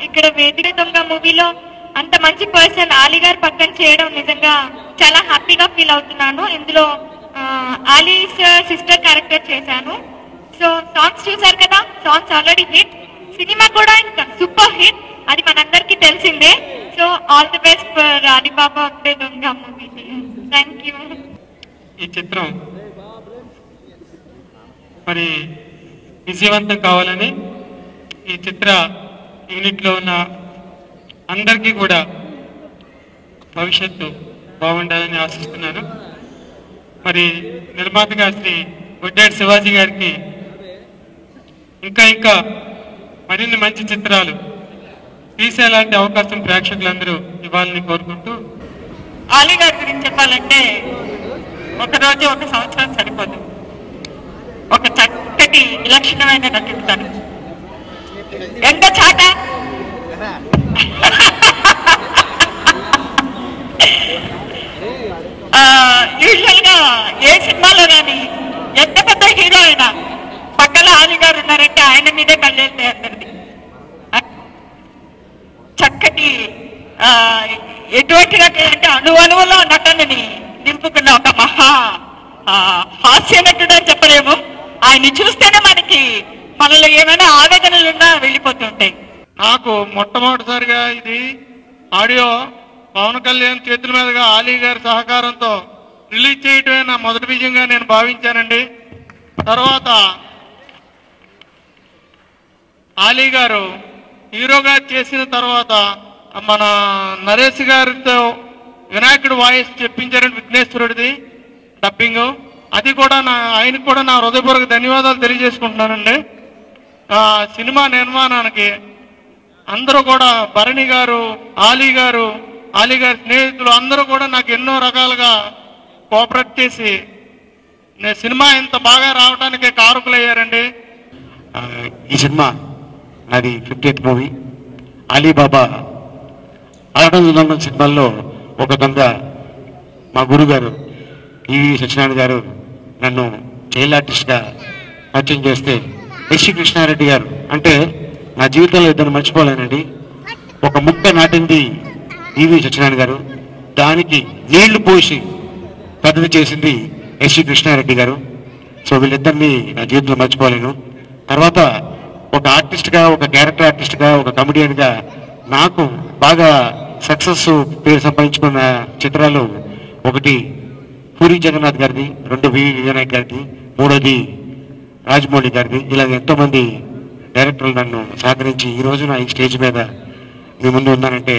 ఇక్కడ వేదిక దొంగ మూవీలో అంత మంచి పర్సన్ ఆలీ గారు పక్కన చేయడం నిజంగా చాలా హ్యాపీగా ఫీల్ అవుతున్నాను. ఇందులో ఆలీ సిస్టర్ క్యారెక్టర్ చేశాను. సో సాంగ్స్ చూసారు కదా, సాంగ్స్ ఆల్రెడీ హిట్, సినిమా కూడా ఇంకా సూపర్ హిట్, అది మనందరికీ తెలిసిందే. So all the best for Alibaba ఒకటే దొంగ మూవీ. Thank you. ఈ చిత్రం మరి విజయవంతం కావాలని ఈ చిత్ర యూనిట్లో ఉన్న అందరికీ కూడా భవిష్యత్తు బాగుండాలని ఆశిస్తున్నాను. మరి నిర్మాతగా శ్రీ గొడ్డేటి శివాజీ గారికి ఇంకా మరిన్ని మంచి చిత్రాలు తీసేలాంటి అవకాశం ప్రేక్షకులందరూ ఇవ్వాలని కోరుకుంటూ, ఆలీ గారి గురించి చెప్పాలంటే ఒకరోజు ఒక సంవత్సరం సరిపోదు. ఒక చక్కటి విలక్షణమైన నటుడు తను. ఎంత చాట యూజువల్ గా ఏ సినిమాలో కానీ ఎంత పెద్ద హీరో అయినా పక్కన ఆలీ గారు ఉన్నారంటే ఆయన మీదే కళ్ళేస్తాయి అందరిది. చక్కటి ఎటువంటి అంటే అణువణువులో నటనని నింపుకున్న ఒక మహా హాస్య నటుడు అని చెప్పలేము. ఆయన్ని చూస్తేనే మనలో ఏమైనా ఆవేదనలున్నా వెళ్ళిపోతుంటాయి. నాకు మొట్టమొదటిసారిగా ఇది ఆడియో పవన్ కళ్యాణ్ చేతుల మీదుగా ఆలీ గారి సహకారంతో రిలీజ్ చేయటమే నా మొదటి విజయంగా నేను భావించానండి. తర్వాత ఆలీ గారు హీరోగా చేసిన తర్వాత మన నరేష్ గారితో వినాయకుడు వాయిస్ చెప్పించారండి, విఘ్నేశ్వరుడిది డబ్బింగ్. అది కూడా ఆయనకు కూడా నా హృదయపూర్వక ధన్యవాదాలు తెలియజేసుకుంటున్నానండి. సినిమా నిర్మాణానికి అందరూ కూడా భరణి గారు, ఆలీ గారి స్నేహితులు అందరూ కూడా నాకు ఎన్నో రకాలుగా కోఆపరేట్ చేసి సినిమా ఇంత బాగా రావడానికే కారకులయ్యారండి. ఈ సినిమా నాది 50th మూవీ. అలీబాబా ఆడడం సినిమాల్లో ఒక దొంగ మా గురుగారు ఈవి సత్యనారాయణ గారు నన్ను చైల్డ్ ఆర్టిస్ట్గా పరిచయం చేస్తే ఎస్సి కృష్ణారెడ్డి గారు అంటే నా జీవితంలో ఇద్దరు మర్చిపోలేనండి. ఒక ముక్క నాటింది ఈవి సత్యనారాయణ గారు, దానికి నీళ్లు పోసి పెద్దది చేసింది ఎస్సి కృష్ణారెడ్డి గారు. సో వీళ్ళిద్దరిని నా జీవితంలో మర్చిపోలేను. తర్వాత ఒక ఆర్టిస్ట్గా, ఒక క్యారెక్టర్ ఆర్టిస్ట్గా, ఒక కమెడియన్గా నాకు బాగా సక్సెస్ పేరు సంపాదించుకున్న చిత్రాలు ఒకటి పూరి జగన్నాథ్ గారిది, 2 వి విజయనాయక్ గారిది, 3వది రాజమౌళి గారిది. ఇలా ఎంతోమంది డైరెక్టర్లు నన్ను సహకరించి ఈ రోజున ఈ స్టేజ్ మీద మీ ముందు ఉన్నానంటే